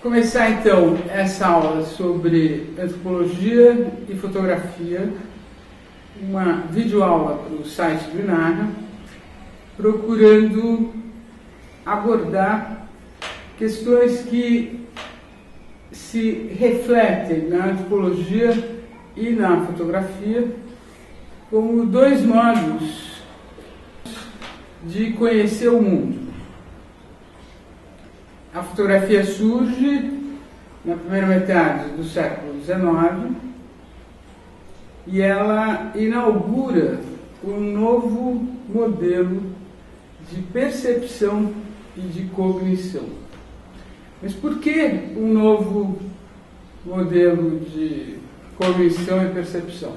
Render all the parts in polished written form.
Começar então essa aula sobre antropologia e fotografia, uma videoaula para o site do INARRA, procurando abordar questões que se refletem na antropologia e na fotografia como dois modos de conhecer o mundo. A fotografia surge na primeira metade do século XIX e ela inaugura um novo modelo de percepção e de cognição. Mas por que um novo modelo de cognição e percepção?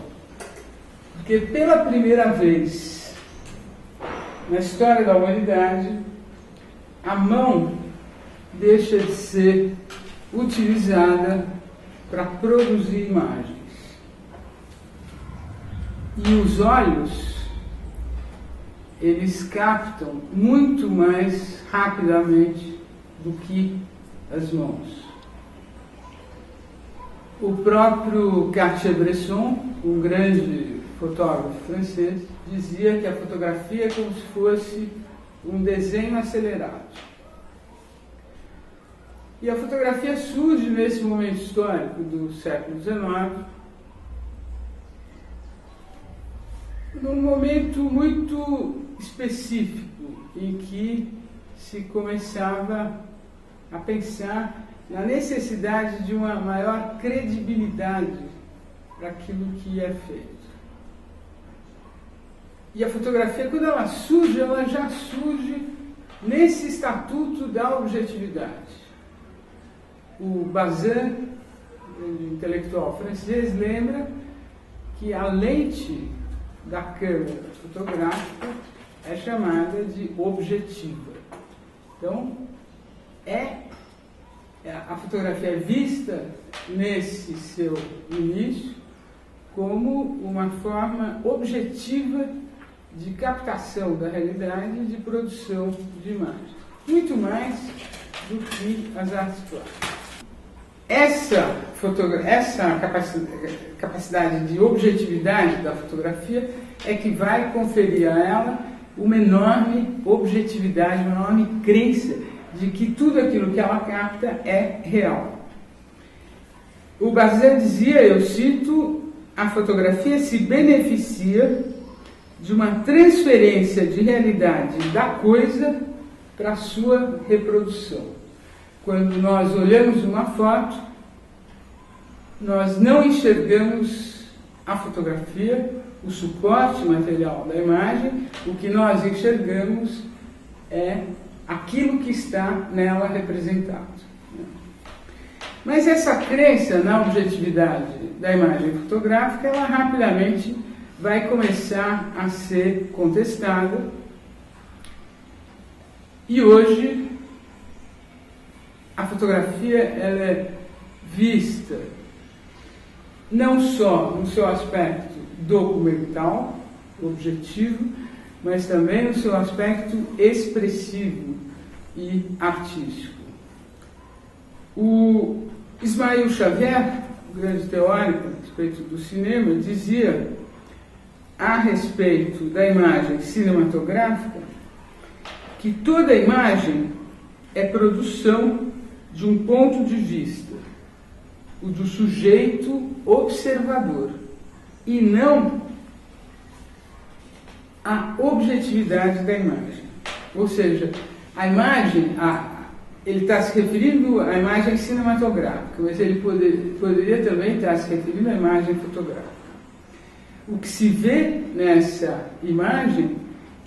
Porque pela primeira vez na história da humanidade, a mão deixa de ser utilizada para produzir imagens. E os olhos, eles captam muito mais rapidamente do que as mãos. O próprio Cartier-Bresson, um grande fotógrafo francês, dizia que a fotografia é como se fosse um desenho acelerado. E a fotografia surge nesse momento histórico do século XIX, num momento muito específico, em que se começava a pensar na necessidade de uma maior credibilidade para aquilo que é feito. E a fotografia, quando ela já surge nesse estatuto da objetividade. O Bazin, um intelectual francês, lembra que a lente da câmera fotográfica é chamada de objetiva. Então, a fotografia é vista nesse seu início como uma forma objetiva de captação da realidade e de produção de imagem. Muito mais do que as artes plásticas. Essa capacidade de objetividade da fotografia é que vai conferir a ela uma enorme objetividade, uma enorme crença de que tudo aquilo que ela capta é real. O Bazin dizia, eu cito, a fotografia se beneficia de uma transferência de realidade da coisa para a sua reprodução. Quando nós olhamos uma foto, nós não enxergamos a fotografia, o suporte material da imagem, o que nós enxergamos é aquilo que está nela representado. Mas essa crença na objetividade da imagem fotográfica, ela rapidamente vai começar a ser contestada. E hoje a fotografia ela é vista não só no seu aspecto documental, objetivo, mas também no seu aspecto expressivo e artístico. O Ismail Xavier, um grande teórico a respeito do cinema, dizia a respeito da imagem cinematográfica que toda imagem é produção de um ponto de vista, o do sujeito observador, e não a objetividade da imagem. Ou seja, a imagem, ele está se referindo à imagem cinematográfica, mas ele poderia também estar se referindo à imagem fotográfica. O que se vê nessa imagem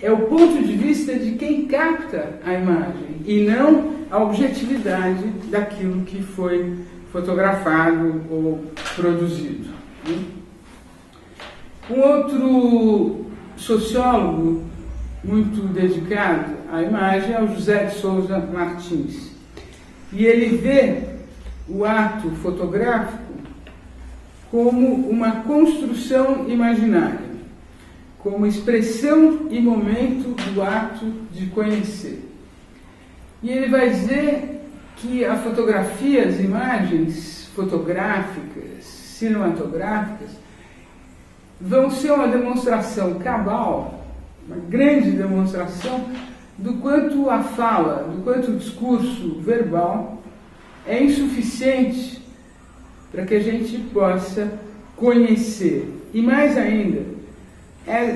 é o ponto de vista de quem capta a imagem e não a objetividade daquilo que foi fotografado ou produzido. Um outro sociólogo muito dedicado à imagem é o José de Souza Martins. E ele vê o ato fotográfico como uma construção imaginária, como expressão e momento do ato de conhecer. E ele vai dizer que a fotografia, as imagens fotográficas, cinematográficas, vão ser uma demonstração cabal, uma grande demonstração do quanto a fala, do quanto o discurso verbal é insuficiente para que a gente possa conhecer. E mais ainda,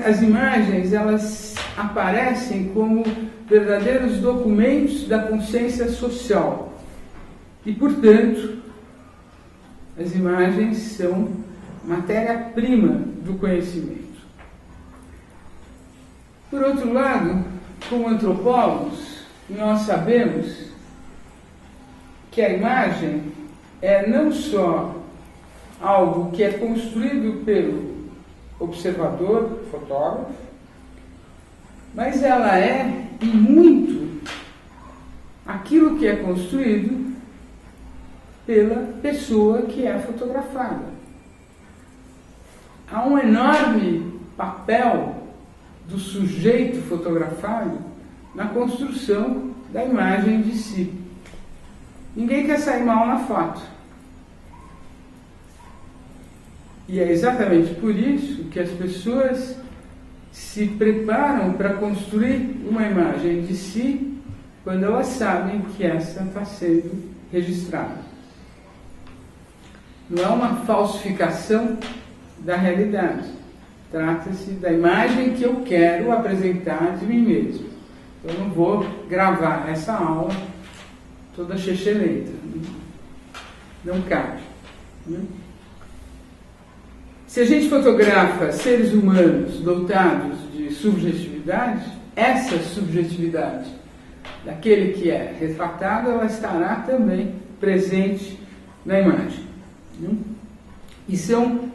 as imagens, elas aparecem como verdadeiros documentos da consciência social. E, portanto, as imagens são matéria-prima do conhecimento. Por outro lado, como antropólogos, nós sabemos que a imagem é não só algo que é construído pelo observador, fotógrafo, mas ela é, e muito, aquilo que é construído pela pessoa que é fotografada. Há um enorme papel do sujeito fotografado na construção da imagem de si. Ninguém quer sair mal na foto. E é exatamente por isso que as pessoas se preparam para construir uma imagem de si quando elas sabem que essa está sendo registrada. Não é uma falsificação da realidade. Trata-se da imagem que eu quero apresentar de mim mesmo. Eu não vou gravar essa aula toda checheleita. Não cabe. Se a gente fotografa seres humanos dotados de subjetividade, essa subjetividade daquele que é retratado, ela estará também presente na imagem. E são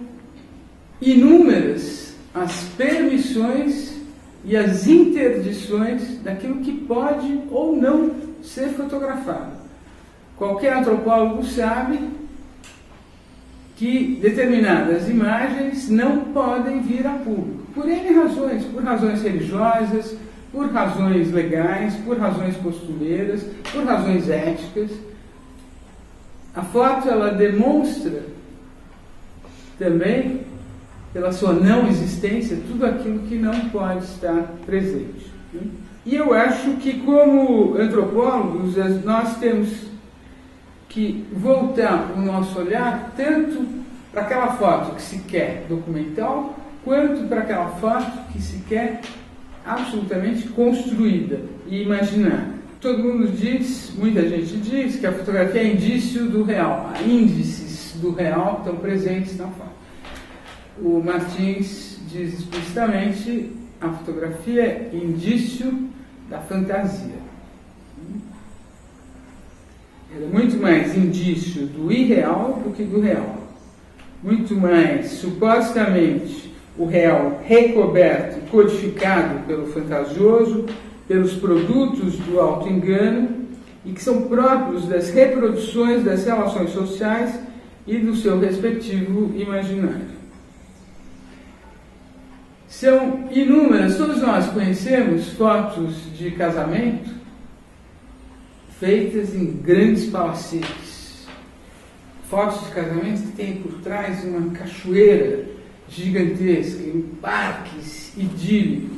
inúmeras as permissões e as interdições daquilo que pode ou não ser fotografado. Qualquer antropólogo sabe que determinadas imagens não podem vir a público, por N razões, por razões religiosas, por razões legais, por razões costureiras, por razões éticas. A foto, ela demonstra também, pela sua não existência, tudo aquilo que não pode estar presente. E eu acho que, como antropólogos, nós temos que voltar o nosso olhar tanto para aquela foto que se quer documental, quanto para aquela foto que se quer absolutamente construída e imaginar. Todo mundo diz, muita gente diz, que a fotografia é indício do real. Há índices do real estão presentes na foto. O Martins diz explicitamente, a fotografia é indício da fantasia. Ela é muito mais indício do irreal do que do real. Muito mais, supostamente, o real recoberto e codificado pelo fantasioso, pelos produtos do auto-engano, e que são próprios das reproduções das relações sociais e do seu respectivo imaginário. São inúmeras, todos nós conhecemos fotos de casamento feitas em grandes palacetes. Fotos de casamento que têm por trás uma cachoeira gigantesca, em parques idílicos.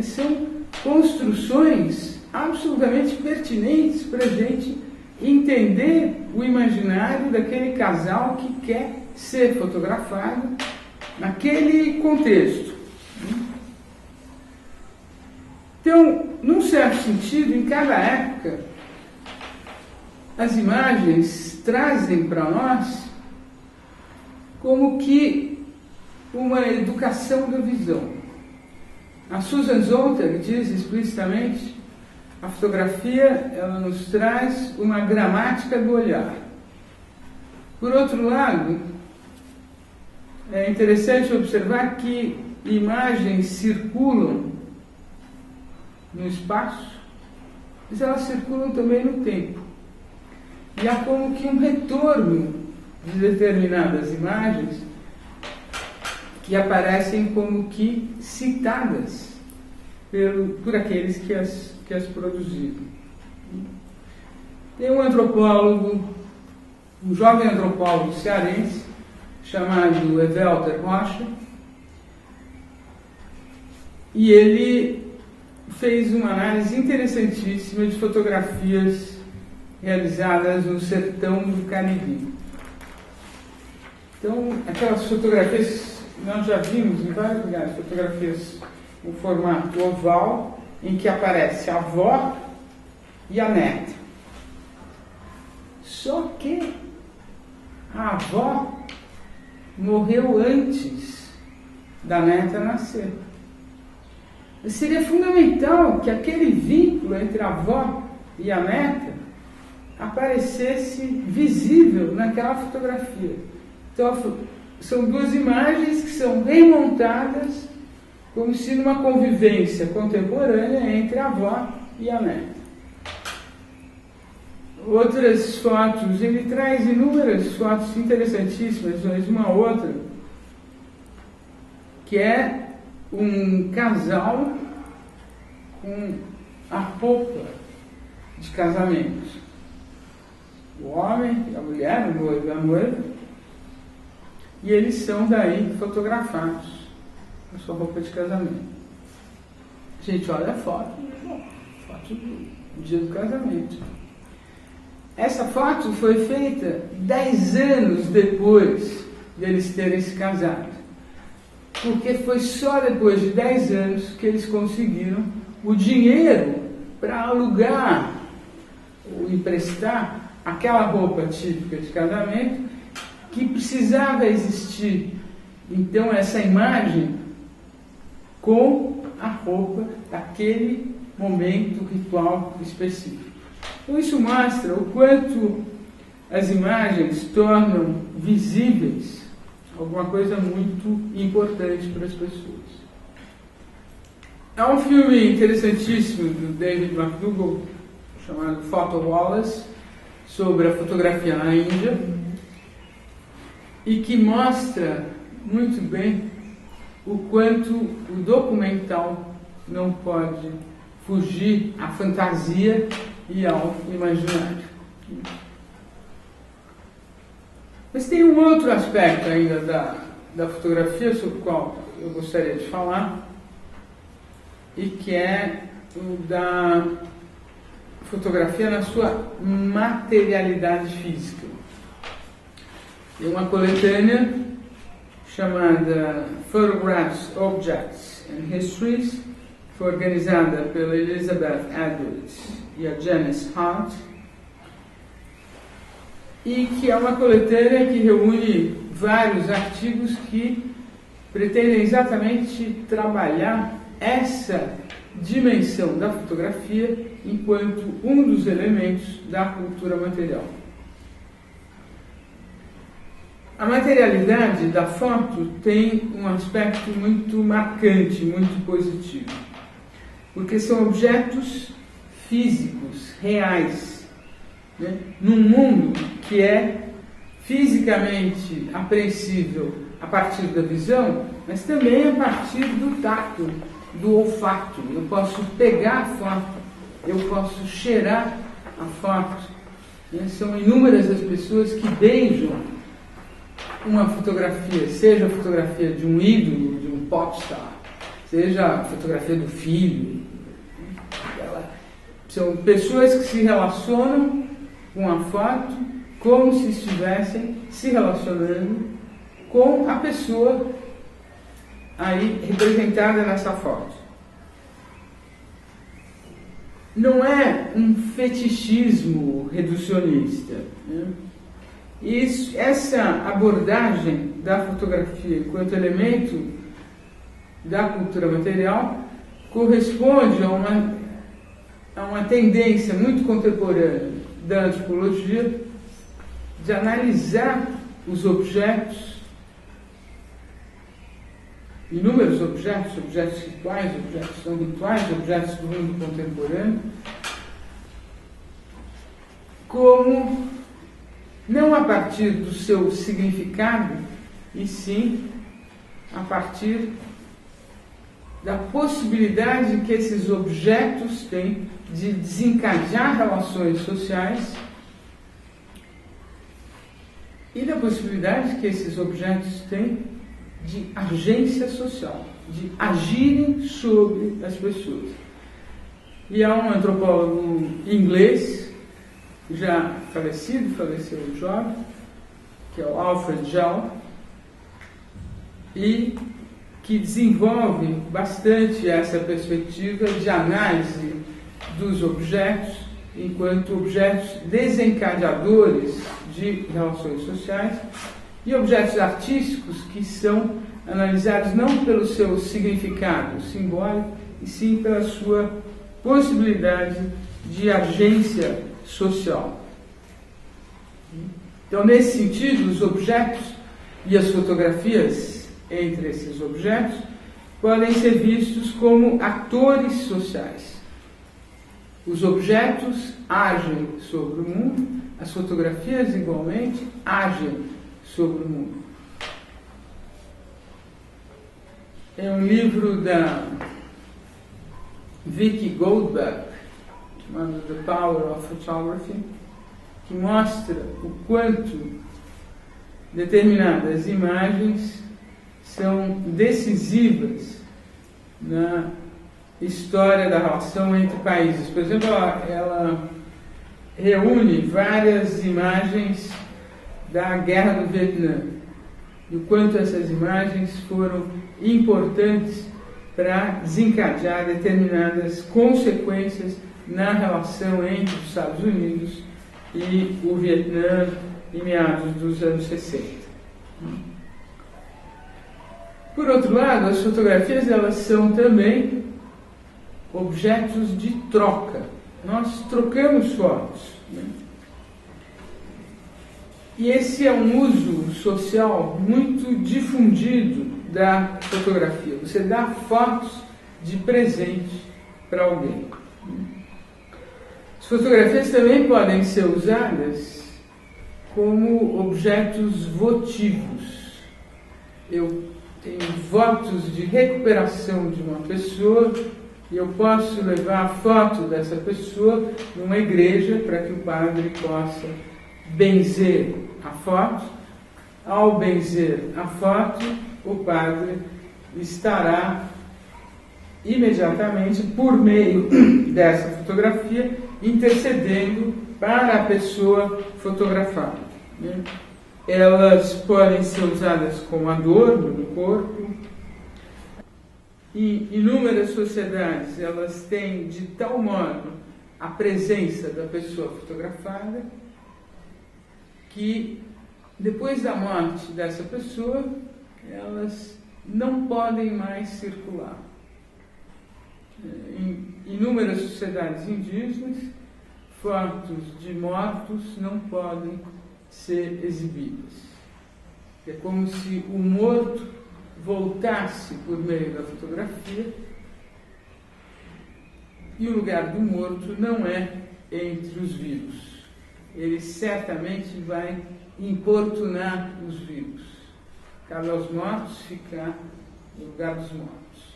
São construções absolutamente pertinentes para a gente entender o imaginário daquele casal que quer ser fotografado naquele contexto. Então, num certo sentido, em cada época, as imagens trazem para nós como que uma educação da visão. A Susan Sontag diz explicitamente: a fotografia, ela nos traz uma gramática do olhar. Por outro lado, é interessante observar que imagens circulam no espaço, mas elas circulam também no tempo. E há como que um retorno de determinadas imagens que aparecem como que citadas por aqueles que as produziram. Tem um antropólogo, um jovem antropólogo cearense, chamado Evelter Rocha, e ele fez uma análise interessantíssima de fotografias realizadas no sertão do Cariri. Então, aquelas fotografias, nós já vimos em vários lugares, fotografias no formato oval, em que aparece a avó e a neta. Só que a avó morreu antes da neta nascer. Seria fundamental que aquele vínculo entre a avó e a neta aparecesse visível naquela fotografia. Então, são duas imagens que são remontadas como se numa convivência contemporânea entre a avó e a neta. Outras fotos, ele traz inúmeras fotos interessantíssimas, mas uma outra, que é um casal com a roupa de casamento. O homem e a mulher, o noivo e a noiva, e eles são daí fotografados com a sua roupa de casamento. Gente, olha a foto, foto do dia do casamento. Essa foto foi feita 10 anos depois deles terem se casado, porque foi só depois de 10 anos que eles conseguiram o dinheiro para alugar ou emprestar aquela roupa típica de casamento que precisava existir. Então, essa imagem com a roupa daquele momento ritual específico. Então, isso mostra o quanto as imagens tornam visíveis alguma coisa muito importante para as pessoas. Há um filme interessantíssimo do David McDougall, chamado Photo Wallace, sobre a fotografia na Índia, e que mostra muito bem o quanto o documental não pode fugir à fantasia e ao imaginário. Mas tem um outro aspecto ainda da fotografia sobre o qual eu gostaria de falar, e que é o da fotografia na sua materialidade física. É uma coletânea chamada Photographs, Objects and Histories, foi organizada pela Elizabeth Edwards e a Janice Hart, e que é uma coletânea que reúne vários artigos que pretendem exatamente trabalhar essa dimensão da fotografia enquanto um dos elementos da cultura material. A materialidade da foto tem um aspecto muito marcante, muito positivo, porque são objetos físicos, reais, né? Num mundo que é fisicamente apreensível a partir da visão, mas também a partir do tato, do olfato. Eu posso pegar a foto, eu posso cheirar a foto, né? São inúmeras as pessoas que beijam uma fotografia, seja a fotografia de um ídolo, de um popstar, seja a fotografia do filho. São pessoas que se relacionam com a foto como se estivessem se relacionando com a pessoa aí representada nessa foto. Não é um fetichismo reducionista, né? Essa abordagem da fotografia enquanto elemento da cultura material corresponde a uma tendência muito contemporânea da antropologia de analisar os objetos, inúmeros objetos, objetos rituais, objetos não rituais, objetos do mundo contemporâneo, como não a partir do seu significado, e sim a partir da possibilidade que esses objetos têm de desencadear relações sociais e da possibilidade que esses objetos têm de agência social, de agirem sobre as pessoas. E há um antropólogo inglês, já falecido, faleceu jovem, que é o Alfred Jell, e que desenvolve bastante essa perspectiva de análise dos objetos enquanto objetos desencadeadores de relações sociais e objetos artísticos que são analisados não pelo seu significado simbólico, e sim pela sua possibilidade de agência social. Então, nesse sentido, os objetos e as fotografias entre esses objetos podem ser vistos como atores sociais. Os objetos agem sobre o mundo, as fotografias igualmente agem sobre o mundo. É um livro da Vicki Goldberg, chamado The Power of Photography, que mostra o quanto determinadas imagens são decisivas na história da relação entre países. Por exemplo, ela reúne várias imagens da Guerra do Vietnã e o quanto essas imagens foram importantes para desencadear determinadas consequências na relação entre os Estados Unidos e o Vietnã em meados dos anos 60. Por outro lado, as fotografias elas são também objetos de troca. Nós trocamos fotos, né? E esse é um uso social muito difundido da fotografia. Você dá fotos de presente para alguém. As fotografias também podem ser usadas como objetos votivos. Eu tenho votos de recuperação de uma pessoa e eu posso levar a foto dessa pessoa numa igreja para que o padre possa benzer a foto. Ao benzer a foto, o padre estará imediatamente, por meio dessa fotografia, intercedendo para a pessoa fotografada, né? Elas podem ser usadas como adorno no corpo. Em inúmeras sociedades, elas têm de tal modo a presença da pessoa fotografada que, depois da morte dessa pessoa, elas não podem mais circular. Em inúmeras sociedades indígenas, fotos de mortos não podem ser exibidas. É como se o morto voltasse por meio da fotografia, e o lugar do morto não é entre os vivos. Ele certamente vai importunar os vivos. Cabe aos mortos ficar no lugar dos mortos.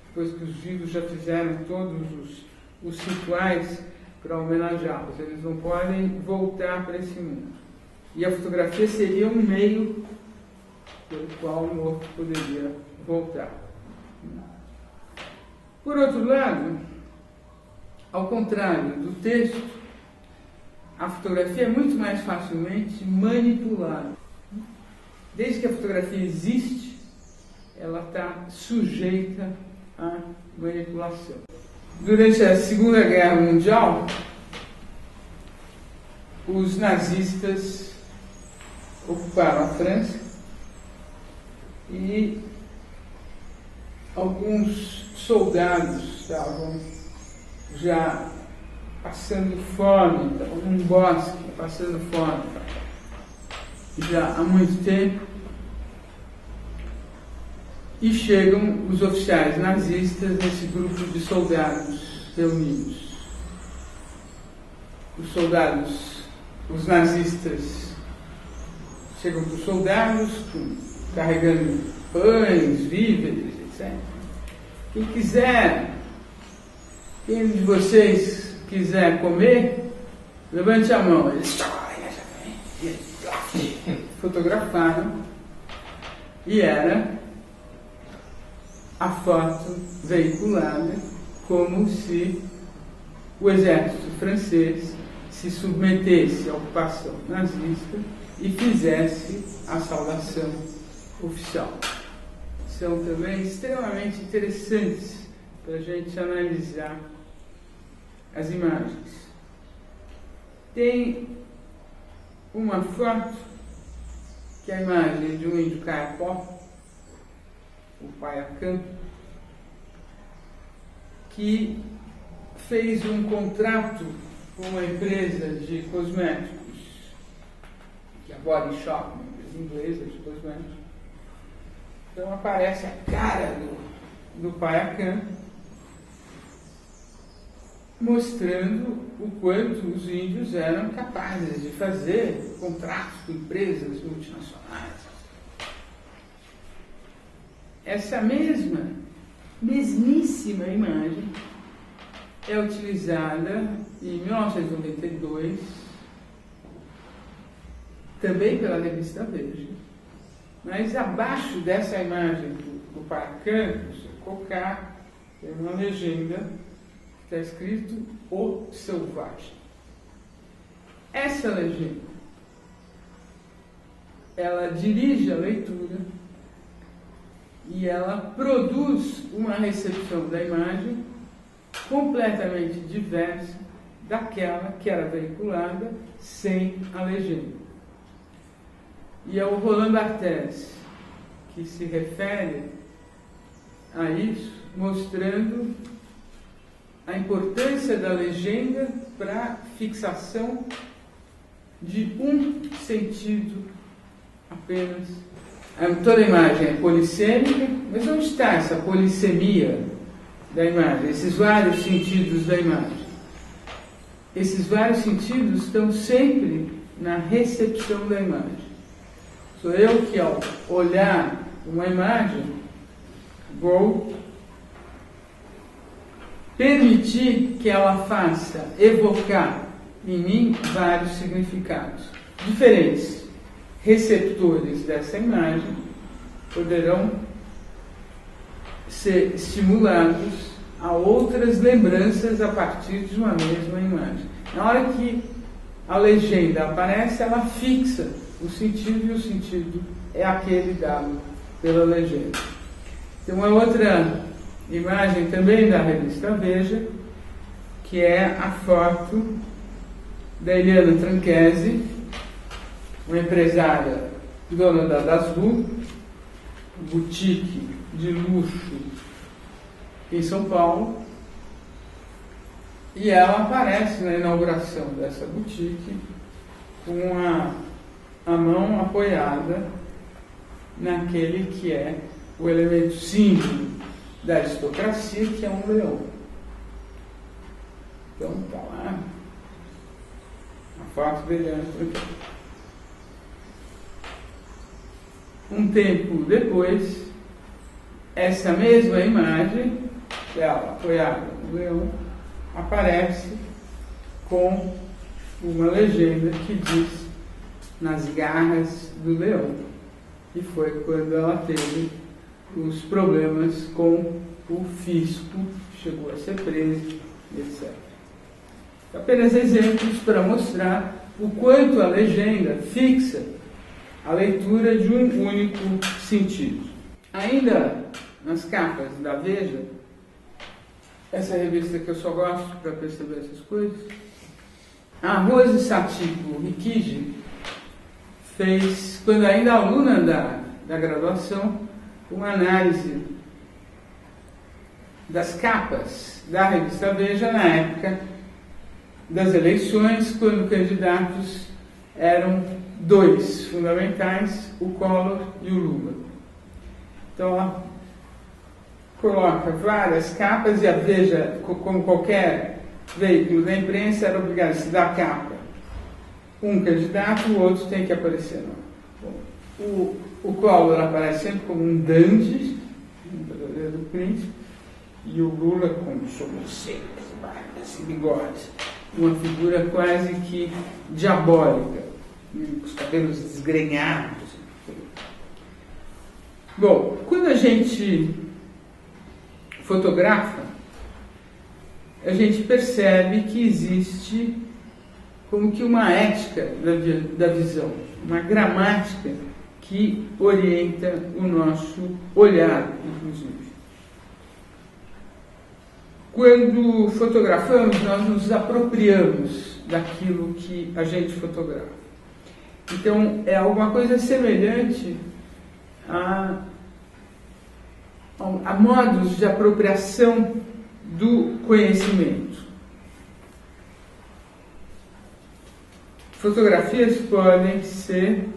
Depois que os vivos já fizeram todos os rituais para homenageá-los, eles não podem voltar para esse mundo. E a fotografia seria um meio pelo qual o morto poderia voltar. Por outro lado, ao contrário do texto, a fotografia é muito mais facilmente manipulável. Desde que a fotografia existe, ela está sujeita à manipulação. Durante a Segunda Guerra Mundial, os nazistas ocuparam a França e alguns soldados estavam já passando fome, estavam num bosque, passando fome já há muito tempo, e chegam os oficiais nazistas nesse grupo de soldados reunidos. Os nazistas chegam para os soldados carregando pães, víveres, etc. Quem de vocês quiser comer, levante a mão. Eles fotografaram e era a foto veiculada como se o exército francês se submetesse à ocupação nazista e fizesse a saudação oficial. São também extremamente interessantes para a gente analisar as imagens. Tem uma foto que é a imagem de um índio caiapó, o Paiacã, que fez um contrato com uma empresa de cosméticos, que é a Body Shop, uma empresa inglesa de cosméticos. Então aparece a cara do Paiacã, mostrando o quanto os índios eram capazes de fazer contratos com empresas multinacionais. Essa mesmíssima imagem é utilizada em 1992, também pela revista Veja, mas abaixo dessa imagem do Paiacã, do seu cocar, tem uma legenda que está escrito O Selvagem. Essa legenda, ela dirige a leitura e ela produz uma recepção da imagem completamente diversa daquela que era veiculada sem a legenda. E é o Roland Barthes que se refere a isso, mostrando a importância da legenda para a fixação de um sentido apenas. Toda a imagem é polissêmica, mas onde está essa polissemia da imagem, esses vários sentidos da imagem? Esses vários sentidos estão sempre na recepção da imagem. Sou eu que, ao olhar uma imagem, vou permitir que ela faça evocar em mim vários significados diferentes. Receptores dessa imagem poderão ser estimulados a outras lembranças a partir de uma mesma imagem. Na hora que a legenda aparece, ela fixa o sentido, e o sentido é aquele dado pela legenda. Tem uma outra imagem também da revista Veja, que é a foto da Eliana Tranchesi, uma empresária dona da Daslu, boutique de luxo em São Paulo, e ela aparece na inauguração dessa boutique com a mão apoiada naquele que é o elemento símbolo da aristocracia, que é um leão. Então está lá a foto dele. Um tempo depois, essa mesma imagem dela apoiada no leão aparece com uma legenda que diz nas garras do leão. E foi quando ela teve os problemas com o fisco, chegou a ser preso, etc. Apenas exemplos para mostrar o quanto a legenda fixa a leitura de um único sentido. Ainda nas capas da Veja, essa revista que eu só gosto para perceber essas coisas, a Rose Satipo Rikiji fez, quando ainda aluna da graduação, uma análise das capas da revista Veja na época das eleições, quando candidatos eram dois fundamentais, o Collor e o Lula. Então ela coloca várias capas, e a Veja, como qualquer veículo da imprensa, era obrigado a se dar capa um candidato, o outro tem que aparecer. Bom, o Collor aparece sempre como um dandy, um verdadeiro príncipe, e o Lula como sobrancelhas, barbas e bigodes, uma figura quase que diabólica. com os cabelos desgrenhados. Bom, quando a gente fotografa, a gente percebe que existe como que uma ética da visão, uma gramática que orienta o nosso olhar, inclusive. Quando fotografamos, nós nos apropriamos daquilo que a gente fotografa. Então, é alguma coisa semelhante a modos de apropriação do conhecimento. Fotografias podem ser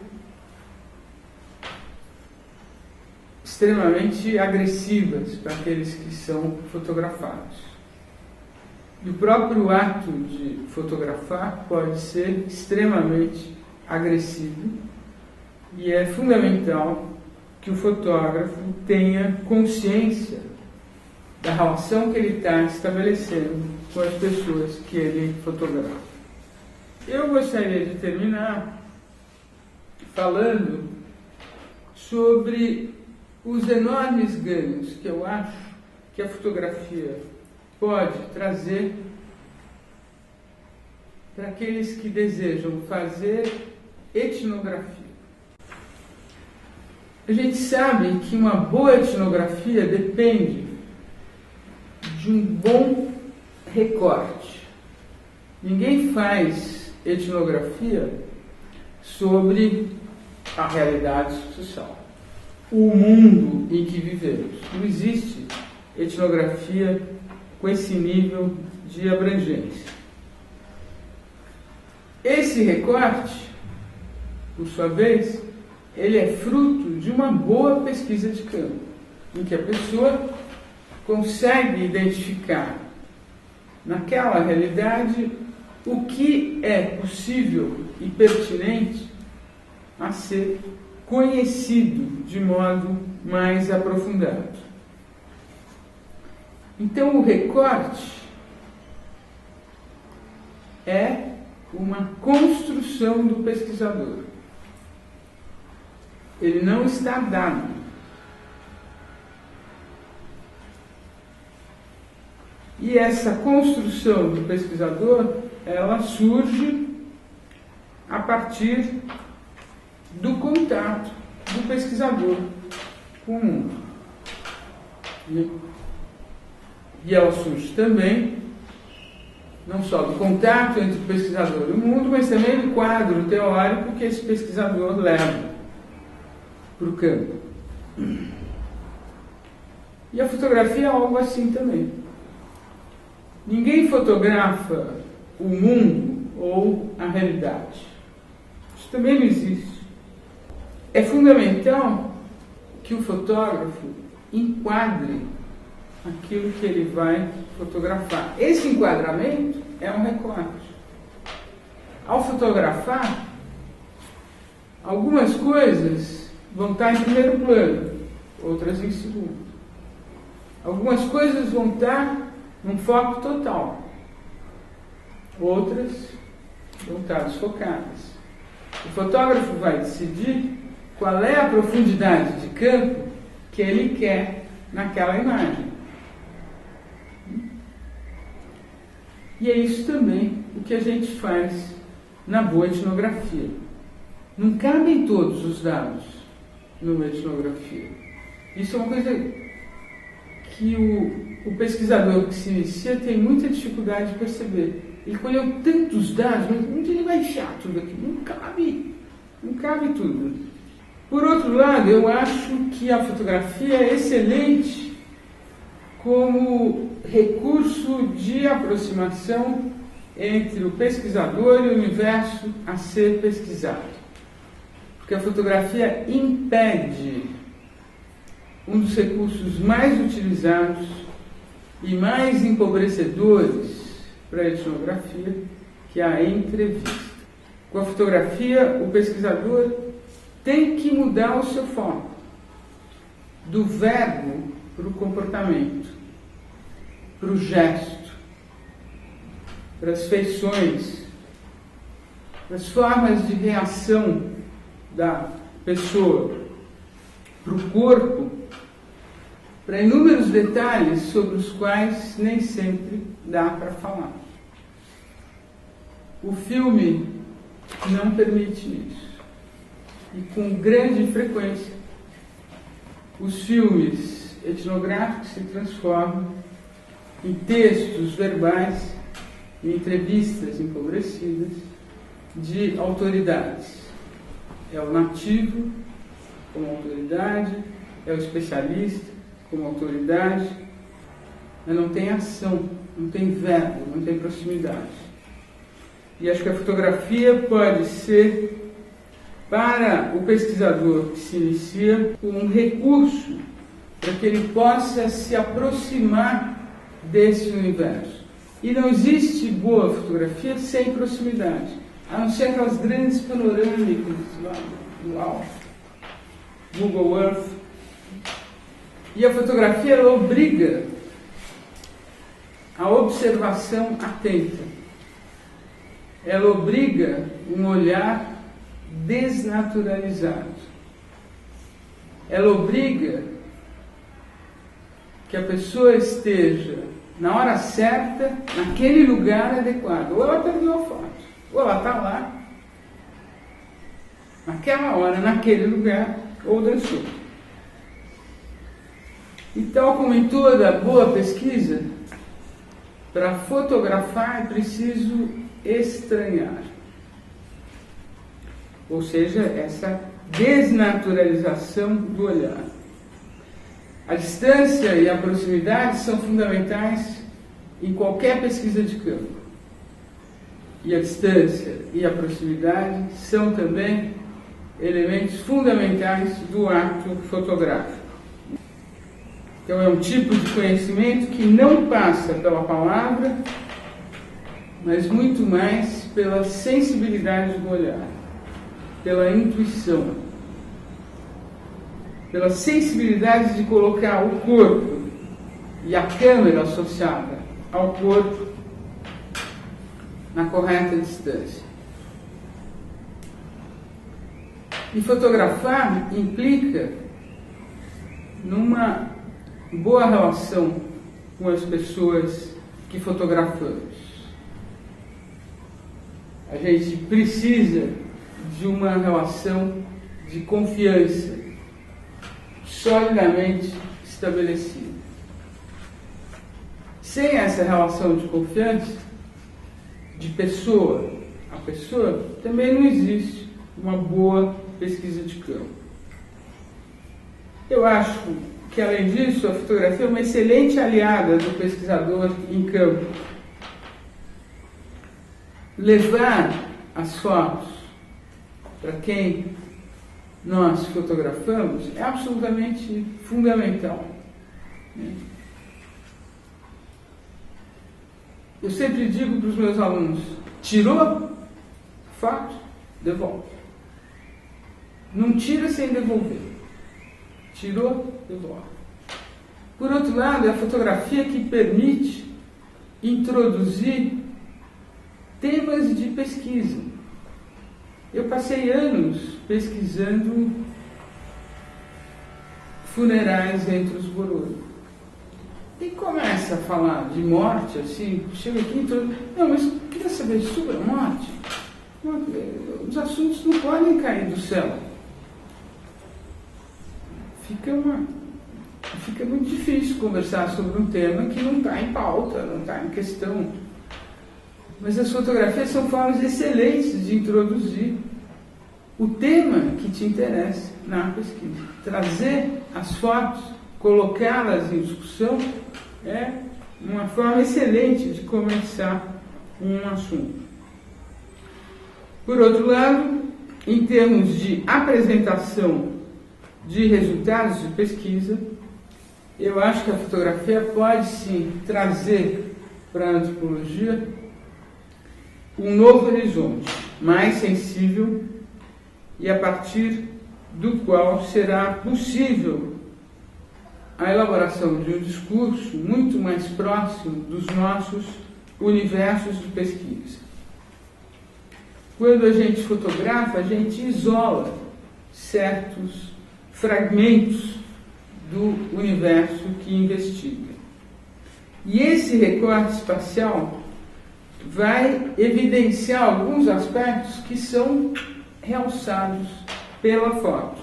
extremamente agressivas para aqueles que são fotografados. E o próprio ato de fotografar pode ser extremamente agressivo, e é fundamental que o fotógrafo tenha consciência da relação que ele está estabelecendo com as pessoas que ele fotografa. Eu gostaria de terminar falando sobre os enormes ganhos que eu acho que a fotografia pode trazer para aqueles que desejam fazer etnografia. A gente sabe que uma boa etnografia depende de um bom recorte. Ninguém faz etnografia sobre a realidade social, o mundo em que vivemos. Não existe etnografia com esse nível de abrangência. Esse recorte, por sua vez, ele é fruto de uma boa pesquisa de campo, em que a pessoa consegue identificar naquela realidade o que é possível e pertinente a ser conhecido de modo mais aprofundado. Então, o recorte é uma construção do pesquisador. Ele não está dado. E essa construção do pesquisador, ela surge a partir do contato do pesquisador com o mundo. E ela surge também, não só do contato entre o pesquisador e o mundo, mas também do quadro teórico que esse pesquisador leva para o campo. E a fotografia é algo assim também. Ninguém fotografa o mundo ou a realidade. Isso também não existe. É fundamental que o fotógrafo enquadre aquilo que ele vai fotografar. Esse enquadramento é um recorte. Ao fotografar, algumas coisas vão estar em primeiro plano, outras em segundo. Algumas coisas vão estar num foco total, outras vão estar desfocadas. O fotógrafo vai decidir qual é a profundidade de campo que ele quer naquela imagem. E é isso também o que a gente faz na boa etnografia. Não cabem todos os dados numa etnografia. Isso é uma coisa que o pesquisador que se inicia tem muita dificuldade de perceber. Ele colheu tantos dados, mas onde ele vai enfiar tudo aqui? Não cabe tudo. Por outro lado, eu acho que a fotografia é excelente como recurso de aproximação entre o pesquisador e o universo a ser pesquisado. Porque a fotografia impede um dos recursos mais utilizados e mais empobrecedores para a etnografia, que é a entrevista. Com a fotografia, o pesquisador tem que mudar o seu foco do verbo para o comportamento, para o gesto, para as feições, as formas de reação da pessoa para o corpo, para inúmeros detalhes sobre os quais nem sempre dá para falar. O filme não permite isso. E com grande frequência, os filmes etnográficos se transformam em textos verbais, em entrevistas empobrecidas de autoridades. É o nativo como autoridade, é o especialista como autoridade, mas não tem ação, não tem verbo, não tem proximidade. E acho que a fotografia pode ser, para o pesquisador que se inicia, um recurso para que ele possa se aproximar desse universo. E não existe boa fotografia sem proximidade, a não ser aquelas grandes panorâmicas lá do alto, Google Earth. E a fotografia ela obriga a observação atenta. Ela obriga um olhar desnaturalizado. Ela obriga que a pessoa esteja na hora certa, naquele lugar adequado. Ou ela perdeu a foto, ou ela está lá, naquela hora, naquele lugar, ou dançou. E tal como em toda boa pesquisa, para fotografar é preciso estranhar. Ou seja, essa desnaturalização do olhar. A distância e a proximidade são fundamentais em qualquer pesquisa de campo. E a distância e a proximidade são também elementos fundamentais do ato fotográfico. Então é um tipo de conhecimento que não passa pela palavra, mas muito mais pela sensibilidade do olhar, pela intuição, pela sensibilidade de colocar o corpo e a câmera associada ao corpo na correta distância. E fotografar implica numa boa relação com as pessoas que fotografamos. A gente precisa de uma relação de confiança solidamente estabelecida. Sem essa relação de confiança, de pessoa a pessoa, também não existe uma boa pesquisa de campo. Eu acho que, além disso, a fotografia é uma excelente aliada do pesquisador em campo. Levar as fotos para quem nós fotografamos é absolutamente fundamental. Eu sempre digo para os meus alunos: tirou foto, devolve. Não tira sem devolver. Tirou, devolve. Por outro lado, é a fotografia que permite introduzir temas de pesquisa. Eu passei anos pesquisando funerais entre os Bororo. E começa a falar de morte, assim, chega aqui e todo... Não, mas queria saber sobre a morte. Os assuntos não podem cair do céu. Fica muito difícil conversar sobre um tema que não está em pauta, não está em questão. Mas as fotografias são formas excelentes de introduzir o tema que te interessa na pesquisa. Trazer as fotos, colocá-las em discussão, é uma forma excelente de começar um assunto. Por outro lado, em termos de apresentação de resultados de pesquisa, eu acho que a fotografia pode sim trazer para a antropologia um novo horizonte, mais sensível, e a partir do qual será possível a elaboração de um discurso muito mais próximo dos nossos universos de pesquisa. quando a gente fotografa, a gente isola certos fragmentos do universo que investiga. E esse recorte espacial vai evidenciar alguns aspectos que são realçados pela foto.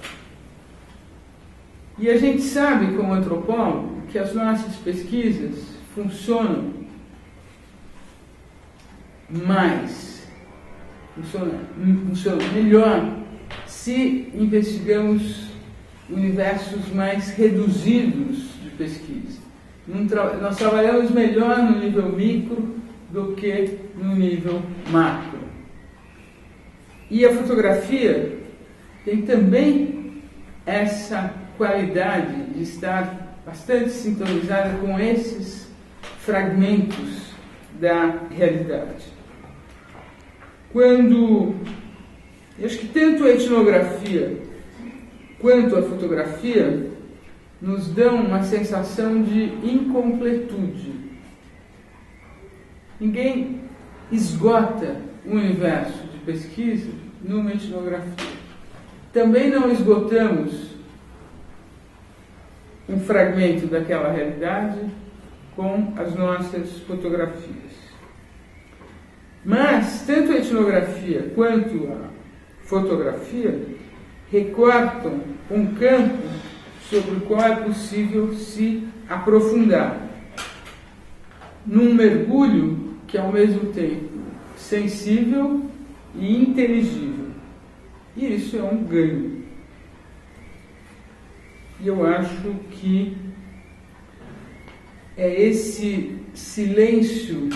E a gente sabe, como antropólogo, que as nossas pesquisas funcionam melhor se investigamos universos mais reduzidos de pesquisa. Nós trabalhamos melhor no nível micro do que no nível macro. E a fotografia tem também essa qualidade de estar bastante sintonizada com esses fragmentos da realidade. Eu acho que tanto a etnografia quanto a fotografia nos dão uma sensação de incompletude. Ninguém esgota o universo de pesquisa numa etnografia. Também não esgotamos um fragmento daquela realidade com as nossas fotografias. Mas, tanto a etnografia quanto a fotografia recortam um campo sobre o qual é possível se aprofundar, num mergulho que é ao mesmo tempo sensível e inteligível. E isso é um ganho. E eu acho que é esse silêncio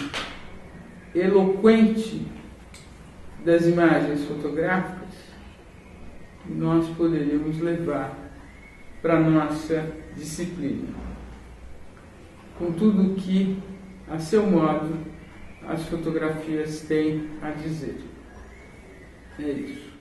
eloquente das imagens fotográficas que nós poderíamos levar para a nossa disciplina, com tudo que, a seu modo, as fotografias têm a dizer. É isso.